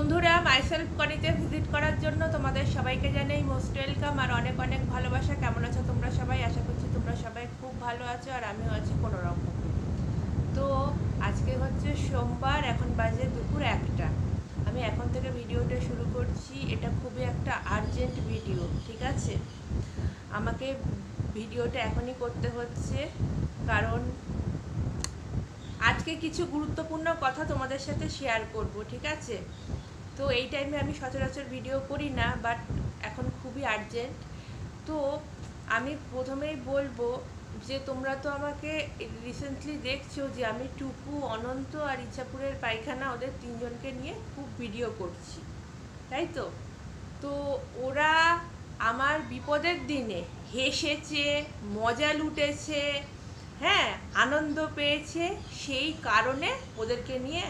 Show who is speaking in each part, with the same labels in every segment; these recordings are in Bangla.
Speaker 1: বন্ধুরা, মাইসেলফ কনিতে ভিজিট করার জন্য তোমাদের সবাইকে জানাই মোস্ট ওয়েলকাম আর অনেক অনেক ভালোবাসা। কেমন আছো তোমরা সবাই? আশা করছি তোমরা সবাই খুব ভালো আছো আর আমিও আছি কোনো রকম। তো আজকে হচ্ছে সোমবার, এখন বাজে দুপুর 1টা। আমি এখন থেকে ভিডিওটা শুরু করছি। এটা খুবই একটা আর্জেন্ট ভিডিও, ঠিক আছে? আমাকে ভিডিওটা এখনই করতে হচ্ছে কারণ আজকে কিছু গুরুত্বপূর্ণ কথা তোমাদের সাথে শেয়ার করব, ঠিক আছে? তো এই টাইমে আমি সচরাচর ভিডিও করি না, বাট এখন খুবই আর্জেন্ট। তো আমি প্রথমেই বলবো যে তোমরা তো আমাকে রিসেন্টলি দেখছো যে আমি টুকু, অনন্ত আর ইচ্ছাপুরের পায়খানা, ওদের তিনজনকে নিয়ে খুব ভিডিও করছি, তাই তো? তো ওরা আমার বিপদের দিনে হেসেছে, মজা লুটেছে, হ্যাঁ, আনন্দ পেয়েছে। সেই কারণে ওদেরকে নিয়ে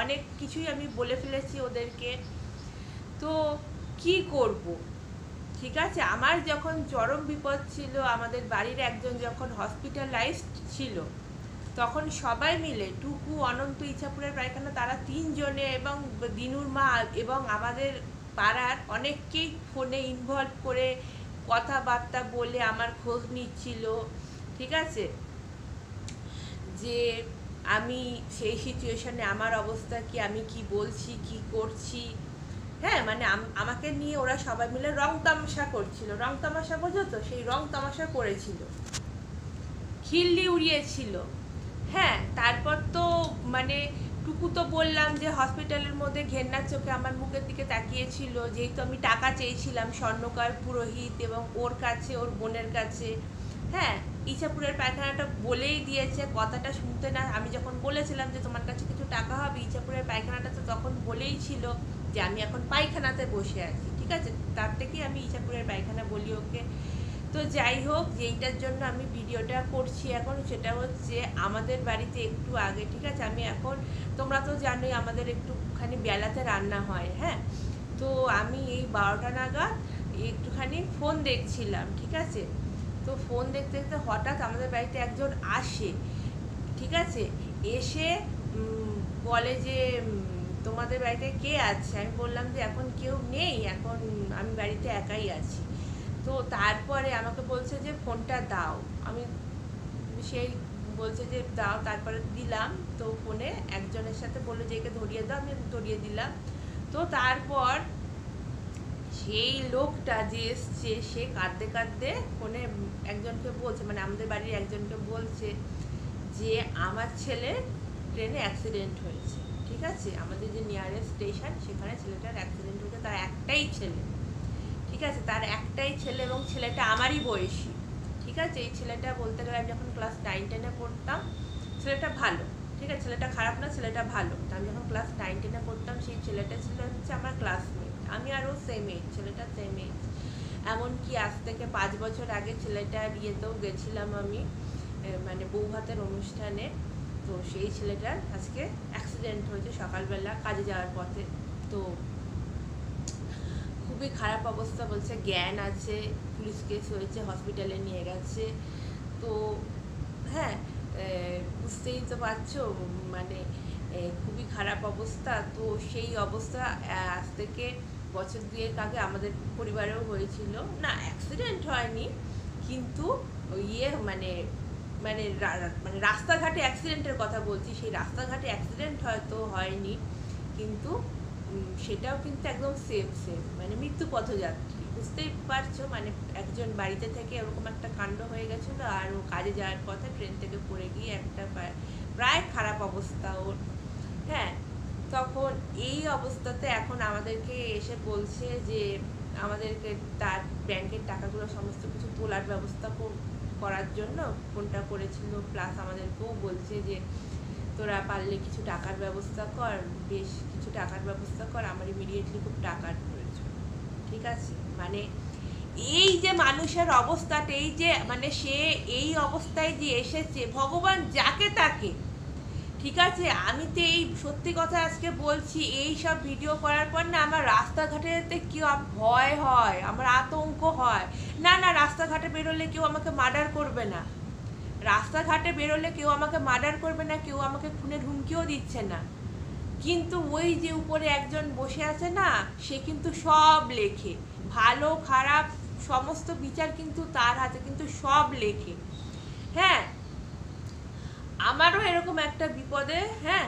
Speaker 1: অনেক কিছুই আমি বলে ফেলেছি ওদেরকে। তো কি করব, ঠিক আছে? আমার যখন চরম বিপদ ছিল, আমাদের বাড়ির একজন যখন হসপিটালাইজড ছিল, তখন সবাই মিলে টুকু, অনন্ত, ইচ্ছাপুরের পায়খানা, তারা তিনজনে এবং দিনুর মা এবং আমাদের পাড়ার অনেককেই ফোনে ইনভলভ করে কথাবার্তা বলে আমার খোঁজ নিচ্ছিল, ঠিক আছে? যে আমি সেই সিচুয়েশনে আমার অবস্থা কি, আমি কি বলছি, কি করছি। হ্যাঁ, মানে আমাকে নিয়ে ওরা সবাই মিলে রং তামাশা করছিল। রং তামাশা বোঝো তো? সেই রং তামাশা করেছিল, খিল্লি উড়িয়েছিল। হ্যাঁ, তারপর তো মানে টুকু তো বললাম যে হসপিটালের মধ্যে ঘেন্নার চোখে আমার মুখের দিকে তাকিয়েছিল, যেহেতু আমি টাকা চেয়েছিলাম স্বর্ণকার পুরোহিত এবং ওর কাছে, ওর বোনের কাছে। হ্যাঁ, ইচ্ছাপুরের পায়খানাটা বলেই দিয়েছে, কথাটা শুনতে না। আমি যখন বলেছিলাম যে তোমার কাছে কিছু টাকা হবে, ইচ্ছাপুরের পায়খানাটা তো তখন বলেই ছিল যে আমি এখন পায়খানাতে বসে আছি, ঠিক আছে? তার থেকেই আমি ইচ্ছাপুরের পায়খানা বলি ওকে। তো যাই হোক, যেইটার জন্য আমি ভিডিওটা করছি এখন, সেটা হচ্ছে আমাদের বাড়িতে একটু আগে, ঠিক আছে? আমি এখন, তোমরা তো জানোই আমাদের একটুখানি বেলাতে রান্না হয়, হ্যাঁ। তো আমি এই 12টা নাগাদ একটুখানি ফোন দেখছিলাম, ঠিক আছে? তো ফোন দেখতে দেখতে হঠাৎ আমাদের বাড়িতে একজন আসে, ঠিক আছে? এসে বলে যে তোমাদের বাড়িতে কে আছে? আমি বললাম যে এখন কেউ নেই, এখন আমি বাড়িতে একাই আছি। তো তারপরে আমাকে বলছে যে ফোনটা দাও। আমি সেই বলছে যে দাও, তারপরে দিলাম। তো ফোনে একজনের সাথে বললো যে একে ধরিয়ে দাও, আমি ধরিয়ে দিলাম। তো তারপর সেই লোকটা যে এসছে, সে কাঁদতে কাঁদতে ফোনে একজনকে বলছে, মানে আমাদের বাড়ির একজনকে বলছে যে আমার ছেলে ট্রেনে অ্যাক্সিডেন্ট হয়েছে, ঠিক আছে? আমাদের যে নিয়ারেস্ট স্টেশন, সেখানে ছেলেটার অ্যাক্সিডেন্ট হয়েছে। তার একটাই ছেলে, ঠিক আছে? তার একটাই ছেলে এবং ছেলেটা আমারই বয়সী, ঠিক আছে? এই ছেলেটা বলতে গেলে আমি যখন ক্লাস 9-10-এ পড়তাম, ছেলেটা ভালো, ঠিক আছে? ছেলেটা খারাপ না, ছেলেটা ভালো। তো আমি যখন ক্লাস 9-10-এ পড়তাম, সেই ছেলেটা ছিল হচ্ছে আমার ক্লাসমেট। আমি আরও সেম এজ, ছেলেটা সেম এজ। এমনকি আজ থেকে 5 বছর আগে ছেলেটার ইয়েতেও গেছিলাম আমি, মানে বৌভাতের অনুষ্ঠানে। তো সেই ছেলেটার আজকে অ্যাক্সিডেন্ট হয়েছে সকালবেলা কাজে যাওয়ার পথে। তো খুবই খারাপ অবস্থা, বলছে জ্ঞান আছে, পুলিশ কেস হয়েছে, হসপিটালে নিয়ে গেছে। তো হ্যাঁ, বুঝতেই তো পারছো, মানে খুবই খারাপ অবস্থা। তো সেই অবস্থা আজ থেকে বছর 2 আগে আমাদের পরিবারেও হয়েছিল। না, অ্যাক্সিডেন্ট হয়নি, কিন্তু ইয়ে মানে মানে মানে রাস্তাঘাটে অ্যাক্সিডেন্টের কথা বলছি। সেই রাস্তাঘাটে অ্যাক্সিডেন্ট হয়তো হয়নি, কিন্তু সেটাও কিন্তু একদম সেম সেম, মানে মৃত্যু পথযাত্রী। বুঝতেই পারছো, মানে একজন বাড়িতে থেকে এরকম একটা কাণ্ড হয়ে গেছিলো, আর ও কাজে যাওয়ার পথে ট্রেন থেকে পড়ে গিয়ে একটা প্রায় খারাপ অবস্থা ওর। হ্যাঁ, তখন এই অবস্থাতে এখন আমাদেরকে এসে বলছে যে আমাদেরকে তার ব্যাংকের টাকাগুলো সমস্ত কিছু তোলার ব্যবস্থা করার জন্য ফোনটা করেছিল। প্লাস আমাদেরকেও বলছে যে তোরা পারলে কিছু টাকার ব্যবস্থা কর, বেশ কিছু টাকার ব্যবস্থা কর, আমার ইমিডিয়েটলি খুব টাকার প্রয়োজন, ঠিক আছে? মানে এই যে মানুষের অবস্থাটা, এই যে মানে সে এই অবস্থায় যে এসেছে, ভগবান যাকে তাকে, ঠিক আছে? আমি তো এই সত্যি কথা আজকে বলছি, এই সব ভিডিও করার পর না আমার রাস্তাঘাটেতে কি ভয় হয়, আমার আতঙ্ক হয়। না না, রাস্তাঘাটে বেরোলে কেউ আমাকে মার্ডার করবে না, রাস্তাঘাটে বেরোলে কেউ আমাকে মার্ডার করবে না, কেউ আমাকে খুনের হুমকিও দিচ্ছে না, কিন্তু ওই যে উপরে একজন বসে আছে না, সে কিন্তু সব লেখে, ভালো খারাপ সমস্ত বিচার কিন্তু তার হাতে, কিন্তু সব লেখে। হ্যাঁ, আমারও এরকম একটা বিপদে, হ্যাঁ,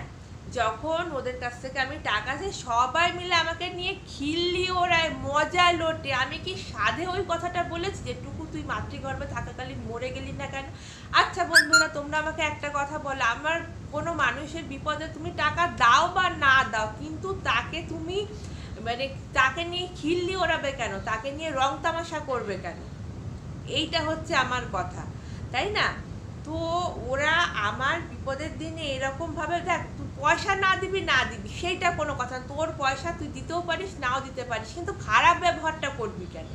Speaker 1: যখন ওদের কাছ থেকে আমি টাকা চাই, সবাই মিলে আমাকে নিয়ে খিল্লি ওড়ায়, মজা লোটে। আমি কি সাধে ওই কথাটা বলেছি যে টুকু তুই মাতৃগর্ভে থাকাকালীন মরে গেলি না কেন? আচ্ছা বন্ধুরা, তোমরা আমাকে একটা কথা বলো, আমার কোনো মানুষের বিপদে তুমি টাকা দাও বা না দাও, কিন্তু তাকে তুমি মানে তাকে নিয়ে খিল্লি ওড়াবে কেন, তাকে নিয়ে রং তামাশা করবে কেন? এইটা হচ্ছে আমার কথা, তাই না? তো ওরা আমার বিপদের দিনে এরকম ভাবে, দেখ তুই পয়সা না দিবি সেইটা কোনো কথা না, তোর পয়সা তুই দিতেও পারিস নাও দিতে পারিস, কিন্তু খারাপ ব্যবহারটা করবি কেন?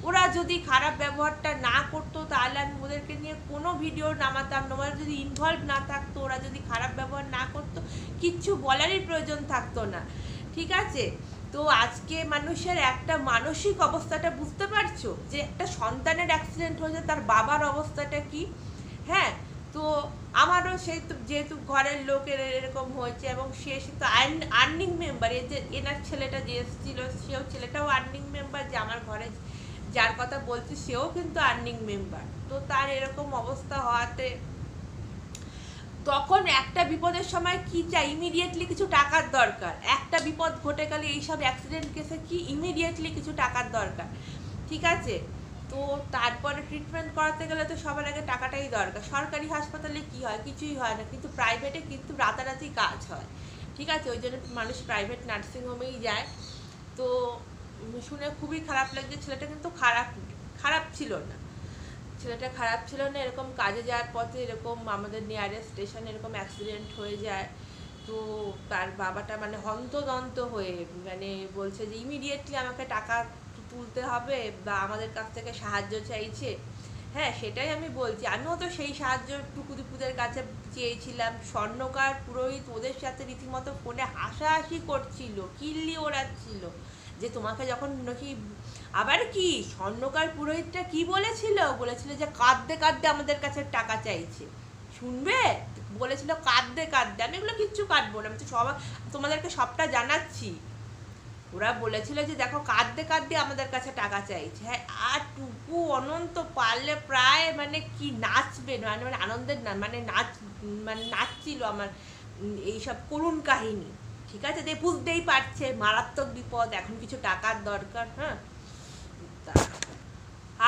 Speaker 1: ওরা যদি খারাপ ব্যবহারটা না করতো তাহলে আমি ওদেরকে নিয়ে কোনো ভিডিও নামাতাম না। ওরা যদি ইনভলভ না থাকতো, ওরা যদি খারাপ ব্যবহার না করতো, কিচ্ছু বলারই প্রয়োজন থাকতো না, ঠিক আছে? তো আজকে মানুষের একটা মানসিক অবস্থাটা বুঝতে পারছো, যে একটা সন্তানের অ্যাক্সিডেন্ট হয়েছে, তার বাবার অবস্থাটা কি? হ্যাঁ, তো আমারও সেই তো, যেহেতু ঘরের লোকের এরকম হয়েছে, এবং সে তো আর্নিং মেম্বার, এই যে এনার ছেলেটা যে এসেছিল, সেও ছেলেটাও আর্নিং মেম্বার, যে আমার ঘরে যার কথা বলছি সেও কিন্তু আর্নিং মেম্বার। তো তার এরকম অবস্থা হওয়াতে তখন একটা বিপদের সময় কি চাই, ইমিডিয়েটলি কিছু টাকার দরকার। একটা বিপদ ঘটে গেলে এইসব অ্যাক্সিডেন্ট কেসে কি ইমিডিয়েটলি কিছু টাকার দরকার, ঠিক আছে? তো তারপরে ট্রিটমেন্ট করাতে গেলে তো সবার আগে টাকাটাই দরকার। সরকারি হাসপাতালে কি হয়, কিছুই হয় না, কিন্তু প্রাইভেটে কিন্তু রাতারাতি কাজ হয়, ঠিক আছে? ওই জন্য মানুষ প্রাইভেট নার্সিংহোমেই যায়। তো শুনে খুবই খারাপ লাগছে। ছেলেটা কিন্তু খারাপ ছিল না, ছেলেটা খারাপ ছিল না, এরকম কাজে যাওয়ার পথে এরকম আমাদের নিয়ারেস্ট স্টেশন এরকম অ্যাক্সিডেন্ট হয়ে যায়। তো তার বাবাটা মানে হন্তদন্ত হয়ে মানে বলছে যে ইমিডিয়েটলি আমাকে টাকা তুলতে হবে, বা আমাদের কাছ থেকে সাহায্য চাইছে। হ্যাঁ, সেটাই আমি বলছি, আমিও তো সেই সাহায্য টুকুদুপুদের কাছে চেয়েছিলাম। স্বর্ণকার পুরোহিত ওদের সাথে রীতিমতো ফোনে হাসাহাসি করছিল, কিল্লি ওড়াচ্ছিল, যে তোমাকে যখন নাকি, আবার কি স্বর্ণকার পুরোহিতটা কি বলেছিল যে কাঁদতে কাঁদতে আমাদের কাছে টাকা চাইছে, শুনবে? বলেছিল কাঁদতে কাঁদতে। আমি এগুলো কিচ্ছু কাটবো না, আমি তো তোমাদেরকে সবটা জানাচ্ছি। ওরা বলেছিল যে দেখো কাঁদতে কাঁদতে আমাদের কাছে টাকা চাইছে। হ্যাঁ, আর টুকু অনন্ত পারলে প্রায় মানে কি নাচবে, মানে আনন্দের না, মানে নাচছিল আমার এইসব করুণ কাহিনী, ঠিক আছে? বুঝতেই পারছে মারাত্মক বিপদ, এখন কিছু টাকার দরকার। হ্যাঁ,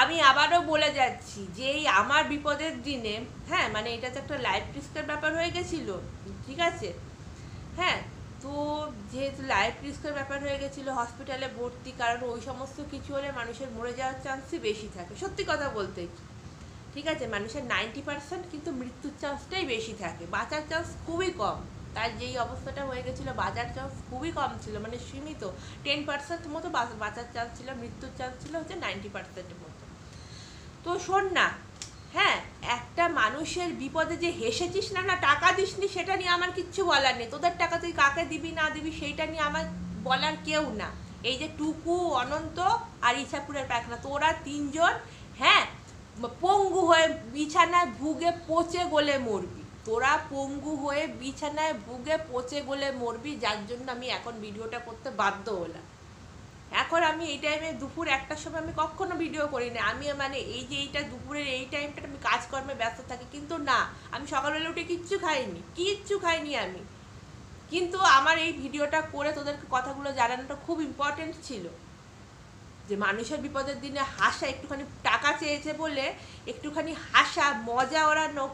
Speaker 1: আমি আবারও বলে যাচ্ছি যে এই আমার বিপদের দিনে, হ্যাঁ, মানে এটা তো একটা লাইফ রিস্কের ব্যাপার হয়ে গেছিল, ঠিক আছে? হ্যাঁ, তো যেহেতু লাইফ রিস্কের ব্যাপার হয়ে গেছিলো, হসপিটালে ভর্তি, কারণ ওই সমস্ত কিছু হলে মানুষের মরে যাওয়ার চান্সই বেশি থাকে, সত্যি কথা বলতে, ঠিক আছে? মানুষের 90%, কিন্তু মৃত্যুর চান্সটাই বেশি থাকে, বাঁচার চান্স খুবই কম। তার যেই অবস্থাটা হয়ে গেছিলো, বাঁচার চান্স খুবই কম ছিল, মানে সীমিত 10% মতো বাঁচার চান্স ছিল, মৃত্যুর চান্স ছিল হচ্ছে 90%-এর মতো। তো শোন না, হ্যাঁ, একটা মানুষের বিপদে যে হেসেছিস না, টাকা দিসনি, সেটা নিয়ে আমার কিচ্ছু বলার নেই। তোদের টাকা তুই কাকে দিবি না দিবি সেইটা নিয়ে আমার বলার কেউ না। এই যে টুকু, অনন্ত আর ইছাপুরের পায়খানা, তোরা তিনজন, হ্যাঁ, পঙ্গু হয়ে বিছানায় ভুগে পচে গলে মরবি। তোরা পঙ্গু হয়ে বিছানায় ভুগে পচে গলে মরবি, যার জন্য আমি এখন ভিডিওটা করতে বাধ্য হলাম। এখন আমি এই টাইমে দুপুর 1টার সময় আমি কখনো ভিডিও করি না। আমি মানে এই যে এইটা দুপুরের এই টাইমটা আমি কাজকর্মে ব্যস্ত থাকি, কিন্তু না, আমি সকালবেলা উঠে কিচ্ছু খাইনি আমি। কিন্তু আমার এই ভিডিওটা করে তোদেরকে কথাগুলো জানানোটা খুব ইম্পর্টেন্ট ছিল, যে মানুষের বিপদের দিনে হাসা, একটুখানি টাকা চেয়েছে বলে একটুখানি হাসা, মজা ওড়ানো,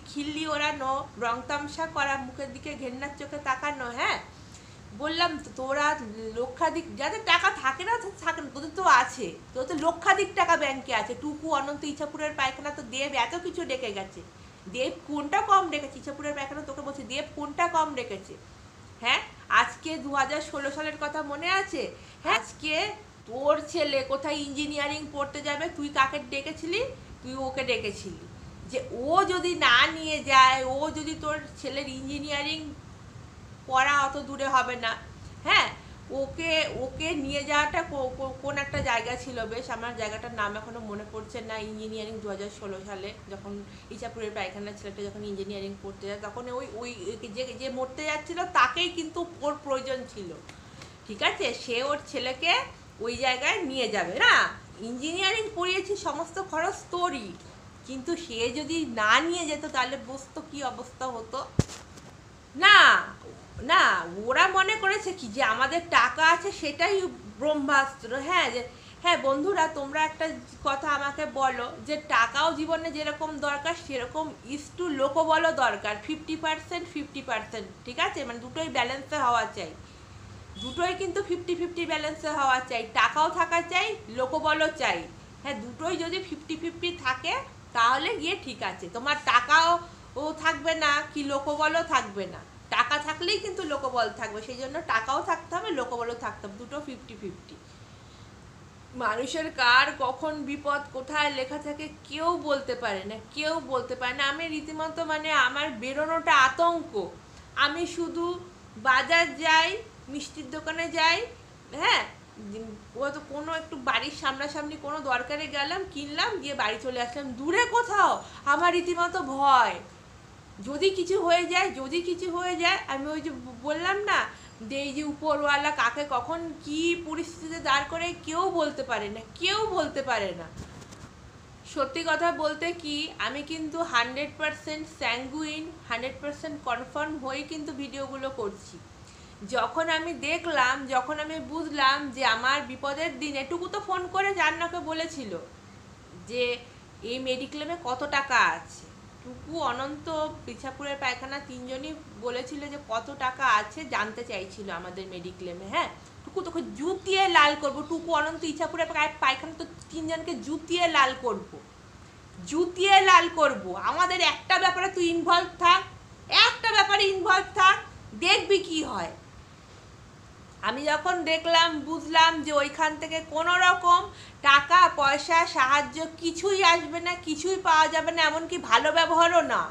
Speaker 1: খিল্লি ওড়ানো, রং তামসা করা, মুখের দিকে ঘেন্নার চোখে তাকানো। হ্যাঁ, বললাম তো, তোরা লক্ষাধিক, যাদের টাকা থাকে না, তোদের তো আছে, তোদের তো লক্ষাধিক টাকা ব্যাংকে আছে। টুকু, অনন্ত, ইছাপুরের পায়খানা, তো দেব এত কিছু রেখে গেছে। দেব কোনটা কম রেখেছে? ইছাপুরের পায়খানা তোকে বলছি, দেব কোনটা কম রেখেছে? হ্যাঁ, আজকে 2016 সালের কথা মনে আছে? হ্যাঁ, আজকে তোর ছেলে কোথায় ইঞ্জিনিয়ারিং পড়তে যাবে, তুই কাকে ডেকেছিলি? তুই ওকে ডেকেছিলি, যে ও যদি না নিয়ে যায়, ও যদি তোর ছেলের ইঞ্জিনিয়ারিং পড়া অত দূরে হবে না, হ্যাঁ, ও ওকে ওকে নিয়ে যাওয়াটা কোন একটা জায়গা ছিল, বেশ আমার জায়গাটার নাম এখনো মনে পড়ছে না, ইঞ্জিনিয়ারিং 2016 সালে যখন ইছাপুরের পায়খানা ছেলেটা যখন ইঞ্জিনিয়ারিং পড়তে যায়, তখন ওই ওই যে যে মরতে যাচ্ছিল তাকেই কিন্তু ওর প্রয়োজন ছিল, ঠিক আছে, সে ওর ছেলেকে ওই জায়গায় নিয়ে যাবে না, ইঞ্জিনিয়ারিং পড়িয়েছি সমস্ত খরচ তোরই, কিন্তু সে যদি না নিয়ে যেত তাহলে বুঝতো কি অবস্থা হতো। না না, ওরা মনে করেছে কি যে আমাদের টাকা আছে সেটাই ব্রহ্মাস্ত্র। হ্যাঁ, যে হ্যাঁ বন্ধুরা, তোমরা একটা কথা আমাকে বলো যে টাকাও জীবনে যেরকম দরকার সেরকম ইস্টু লোকবলও দরকার, 50% 50%, ঠিক আছে, মানে দুটোই ব্যালেন্সে হওয়া চাই, দুটোই কিন্তু 50-50 ব্যালেন্সে হওয়া চাই, টাকাও থাকা চাই, লোকবলও চাই। হ্যাঁ, দুটোই যদি 50-50 থাকে তাহলে গিয়ে ঠিক আছে, তোমার টাকাও থাকবে না কি লোকবলও থাকবে না, টাকা থাকলেই কিন্তু লোকবল থাকবে, সেই জন্য টাকাও থাকতে হবে লোকবলও থাকতে হবে, দুটো 50-50। মানুষের কার কখন বিপদ কোথায় লেখা থাকে কেউ বলতে পারে না, কেউ বলতে পারে না। আমি রীতিমতো মানে আমার বেরোনোটা আতঙ্ক, আমি শুধু বাজার যাই, মিষ্টির দোকানে যাই, হ্যাঁ, তো কোনো একটু বাড়ির সামনাসামনি কোনো দরকারে গেলাম, কিনলাম, গিয়ে বাড়ি চলে আসলাম, দূরে কোথাও আমার রীতিমতো ভয়, যদি কিছু হয়ে যায়, যদি কিছু হয়ে যায়, আমি ওই যে বললাম না যে এই যে উপরওয়ালা কাকে কখন কি পরিস্থিতিতে দাঁড় করে কেউ বলতে পারে না, কেউ বলতে পারে না। সত্যি কথা বলতে কি, আমি কিন্তু 100% স্যাঙ্গুইন, 100% কনফার্ম হয়ে কিন্তু ভিডিওগুলো করছি। যখন আমি দেখলাম, যখন আমি বুঝলাম যে আমার বিপদের দিন, এটুকু তো ফোন করে জান্নাকে বলেছিল যে এই মেডিক্লেমে কত টাকা আছে, টুকু, অনন্ত, ইছাপুরের পায়খানা, তিনজনই বলেছিল যে কত টাকা আছে জানতে চাইছিল আমাদের মেডিক্লেমে। হ্যাঁ, টুকু তোকে জুতিয়ে লাল করব, টুকু, অনন্ত, ইছাপুরের পায়খানা তো তিনজনকে জুতিয়ে লাল করব, জুতিয়ে লাল করব। আমাদের একটা ব্যাপারে তুই ইনভলভ থাক, একটা ব্যাপারে ইনভলভ থাক, দেখবি কি হয়। আমি যখন দেখলাম, বুঝলাম যে ওইখান থেকে কোনো রকম টাকা পয়সা সাহায্য কিছুই আসবে না, কিছুই পাওয়া যাবে না, এমনকি ভালো ব্যবহারও না,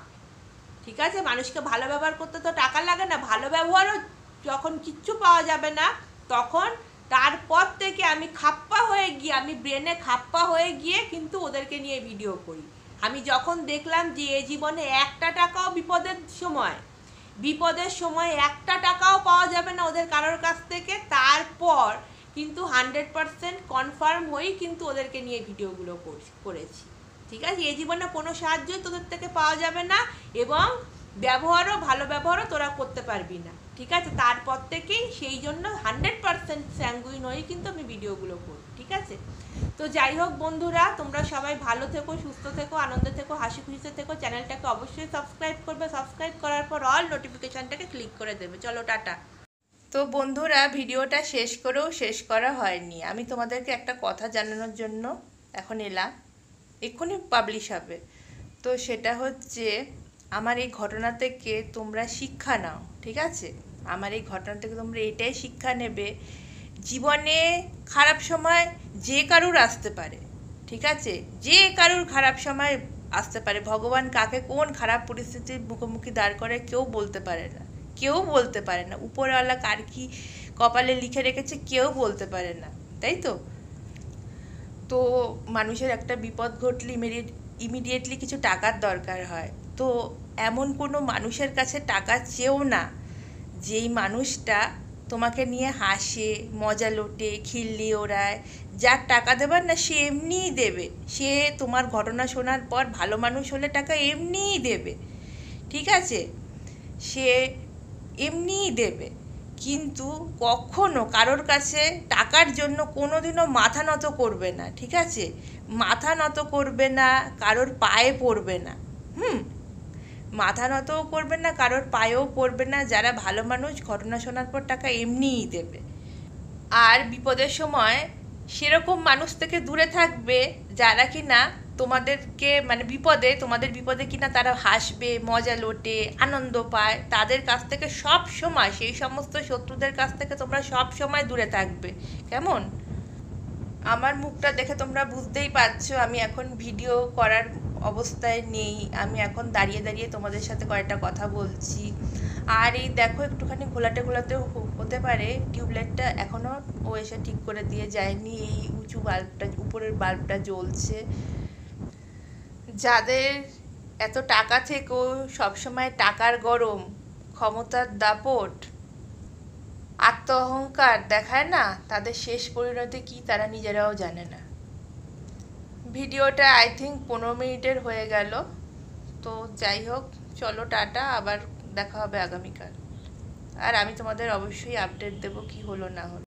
Speaker 1: ঠিক আছে, মানুষকে ভালো ব্যবহার করতে তো টাকা লাগে না, ভালো ব্যবহারও যখন কিচ্ছু পাওয়া যাবে না, তখন তারপর থেকে আমি খাপ্পা হয়ে গিয়ে, আমি ব্রেনে খাপ্পা হয়ে গিয়ে কিন্তু ওদেরকে নিয়ে ভিডিও করি। আমি যখন দেখলাম যে এ জীবনে একটা টাকাও বিপদের সময় একটা টাকাও পাওয়া যাবে না ওদের কারোর কাছ থেকে, তারপর কিন্তু 100% কনফার্ম হয়েই কিন্তু ওদেরকে নিয়ে ভিডিওগুলো করেছি, ঠিক আছে, এই জীবনে কোনো সাহায্যই তোদের থেকে পাওয়া যাবে না, এবং ভালো ব্যবহারও তোরা করতে পারবি না, ঠিক আছে, তারপর থেকেই সেই জন্য 100% স্যাঙ্গুইন হয়েই কিন্তু আমি ভিডিওগুলো করি, ঠিক আছে। তো যাই হোক বন্ধুরা, তোমরা সবাই ভালো থেকো, সুস্থ থেকো, আনন্দে থেকো, হাসি খুশিতে থেকো, চ্যানেলটাকে অবশ্যই সাবস্ক্রাইব করবে, সাবস্ক্রাইব করার পর অল নোটিফিকেশানটাকে ক্লিক করে দেবে। চলো টাটা। তো বন্ধুরা, ভিডিওটা শেষ করেও শেষ করা হয়নি, আমি তোমাদেরকে একটা কথা জানানোর জন্য এখন এলাম, এক্ষুনি পাবলিশ হবে। তো সেটা হচ্ছে, আমার এই ঘটনা থেকে তোমরা শিক্ষা নাও, ঠিক আছে, আমার এই ঘটনা থেকে তোমরা এটাই শিক্ষা নেবে, জীবনে খারাপ সময় যে কারুর আসতে পারে, ঠিক আছে, যে কারুর খারাপ সময় আসতে পারে, ভগবান কাকে কোন খারাপ পরিস্থিতির মুখোমুখি দাঁড় করে কেউ বলতে পারে না, কেউ বলতে পারে না, উপরওয়ালা কার কি কপালে লিখে রেখেছে কেউ বলতে পারে না, তাই তো। তো মানুষের একটা বিপদ ঘটলে ইমিডিয়েটলি কিছু টাকার দরকার হয়, তো এমন কোনো মানুষের কাছে টাকা চেও না যেই মানুষটা তোমাকে নিয়ে হাসে, মজা লোটে, খিল্লি ওড়ায়, যার টাকা দেবার না সে এমনিই দেবে, সে তোমার ঘটনা শোনার পর ভালো মানুষ হলে টাকা এমনিই দেবে, ঠিক আছে, সে এমনিই দেবে, কিন্তু কখনো কারোর কাছে টাকার জন্য কোনোদিনও মাথা নত করবে না, ঠিক আছে, মাথা নত করবে না, কারোর পায়ে পড়বে না, মাথা নতও করবে না, কারোর পায়েও পড়বে না, যারা ভালো মানুষ ঘটনা শোনার পর টাকা এমনিই দেবে। আর বিপদের সময় সেরকম মানুষ থেকে দূরে থাকবে যারা কিনা তোমাদেরকে, মানে তোমাদের বিপদে কিনা তারা হাসবে, মজা লোটে, আনন্দ পায়, তাদের কাছ থেকে সব সময়, সেই সমস্ত শত্রুদের কাছ থেকে তোমরা সব সময় দূরে থাকবে, কেমন। আমার মুখটা দেখে তোমরা বুঝতেই পারছো আমি এখন ভিডিও করার অবস্থায় নেই, আমি এখন দাঁড়িয়ে দাঁড়িয়ে তোমাদের সাথে কয়েকটা কথা বলছি, আর এই দেখো একটুখানি ঘোলাটে ঘোলাতে হতে পারে, টিউবলাইটটা এখনও ও এসে ঠিক করে দিয়ে যায়নি। এই উঁচু বাল্বটা, উপরের বাল্বটা জ্বলছে। যাদের এত টাকা থেকেও সবসময় টাকার গরম, ক্ষমতার দাপট, আত্ম অহংকার দেখায় না, তাদের শেষ পরিণতি কি তারা নিজেরাও জানে না। ভিডিওটা আই থিঙ্ক 15 মিনিটের হয়ে গেল। তো যাই হোক, চলো টাটা, আবার দেখা হবে আগামীকাল। আর আমি তোমাদের অবশ্যই আপডেট দেবো কি হলো না হলো।